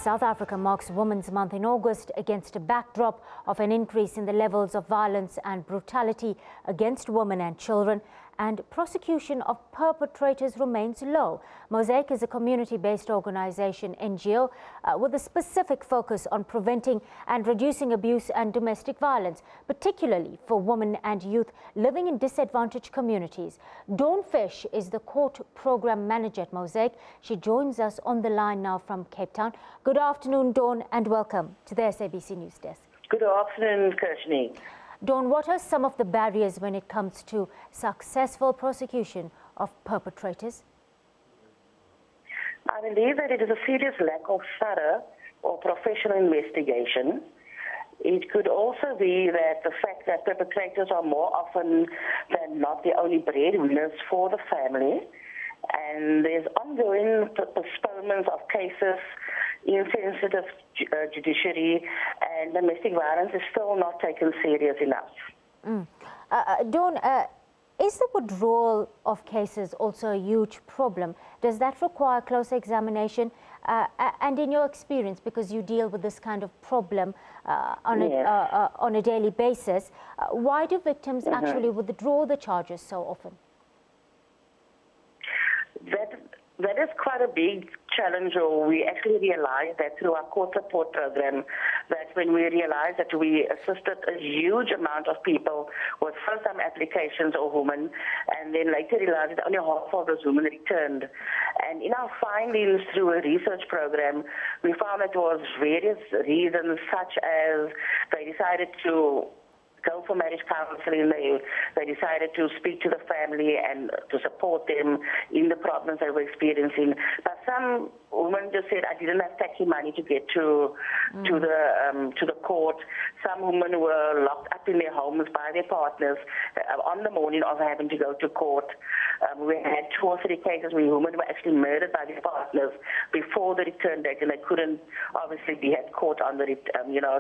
South Africa marks Women's Month in August against a backdrop of an increase in the levels of violence and brutality against women and children, and prosecution of perpetrators remains low. Mosaic is a community-based organization, NGO, with a specific focus on preventing and reducing abuse and domestic violence, particularly for women and youth living in disadvantaged communities. Dawn Fish is the court program manager at Mosaic. She joins us on the line now from Cape Town. Good afternoon, Dawn, and welcome to the SABC News Desk. Good afternoon, Kirshni. Dawn, what are some of the barriers when it comes to successful prosecution of perpetrators? I believe that it is a serious lack of thorough or professional investigation. It could also be that the fact that perpetrators are more often than not the only breadwinners for the family, and there's ongoing postponements of cases, insensitive judiciary, and domestic violence is still not taken serious enough. Dawn, is the withdrawal of cases also a huge problem? Does that require closer examination? And in your experience, because you deal with this kind of problem on a daily basis, why do victims actually withdraw the charges so often? That is quite a big challenge, or we actually realized that through our court support program, that when we realized that we assisted a huge amount of people with first-time applications of women, and then later realized that only half of those women returned. And in our findings through a research program, we found that it was various reasons, such as they decided to go for marriage counseling, they decided to speak to the family and to support them in the problems they were experiencing. But some women just said, I didn't have taxi money to get to the court. Some women were locked up in their homes by their partners on the morning of having to go to court. We had 2 or 3 cases where women were actually murdered by their partners before the return date, and they couldn't obviously be at court on the,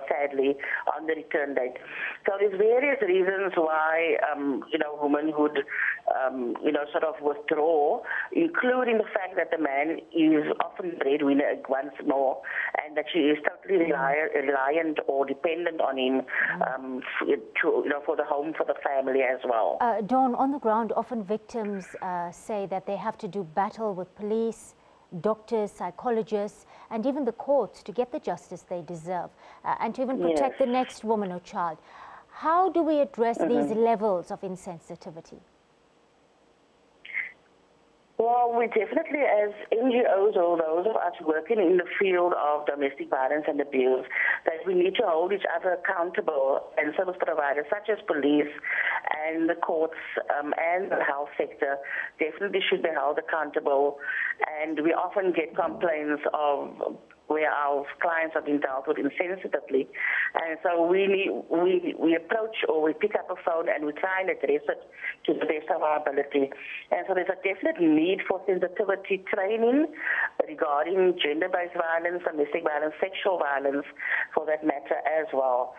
sadly, on the return date. So there's various reasons why, women would, sort of withdraw, including the fact that the man is often breadwinner once more, and that she is totally reliant or dependent on him for the home, for the family as well. Dawn, on the ground, often victims say that they have to do battle with police, doctors, psychologists, and even the courts to get the justice they deserve, and to even protect the next woman or child. How do we address these levels of insensitivity? Well, we definitely, as NGOs or those of us working in the field of domestic violence and abuse, that we need to hold each other accountable, and service providers such as police and the courts and the health sector definitely should be held accountable. And we often get complaints of where our clients have been dealt with insensitively, and so we approach, or we pick up a phone and we try and address it to the best of our ability. And so there's a definite need for sensitivity training regarding gender-based violence, domestic violence, sexual violence, for that matter as well.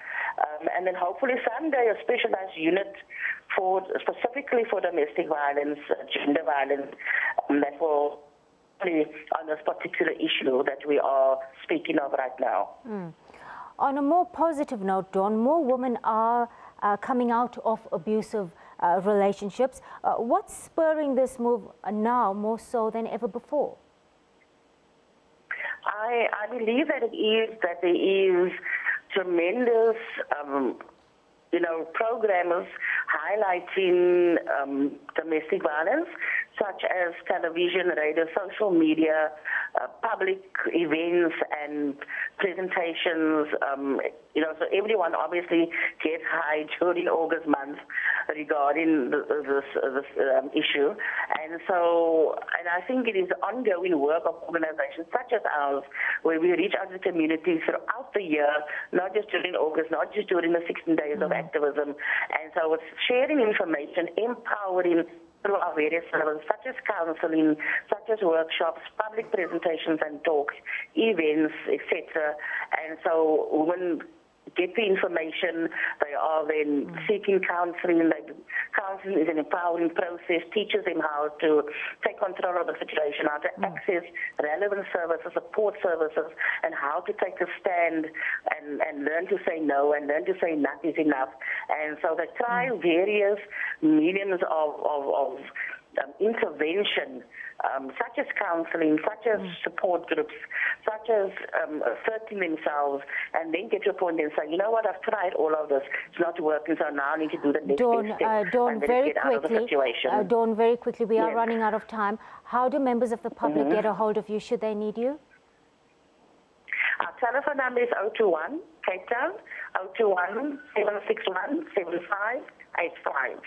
And then hopefully someday a specialized unit specifically for domestic violence, gender violence, that will on this particular issue that we are speaking of right now. On a more positive note, Dawn, more women are coming out of abusive relationships. What's spurring this move now more so than ever before? I believe that there is tremendous programs highlighting domestic violence, such as television, radio, social media, public events and presentations. So everyone obviously gets high during August month regarding this issue. And I think it is ongoing work of organizations such as ours, where we reach out to communities throughout the year, not just during August, not just during the 16 days of activism. And so it's sharing information, empowering through our various levels, such as counseling, such as workshops, public presentations and talks, events, etc. And so women get the information. They are then seeking counseling. Counseling is an empowering process, teaches them how to take control of the situation, how to access relevant services, support services, and how to take a stand and learn to say no and learn to say enough is enough. And so they try various mediums of intervention, such as counseling, such as support groups, such as asserting themselves, and then get to a point and say, you know what, I've tried all of this, it's not working, so now I need to do the next step Dawn, very get out of the situation. Dawn, very quickly, we are running out of time. How do members of the public get a hold of you should they need you? Our telephone number is 021, Cape Town, 021 761 7585.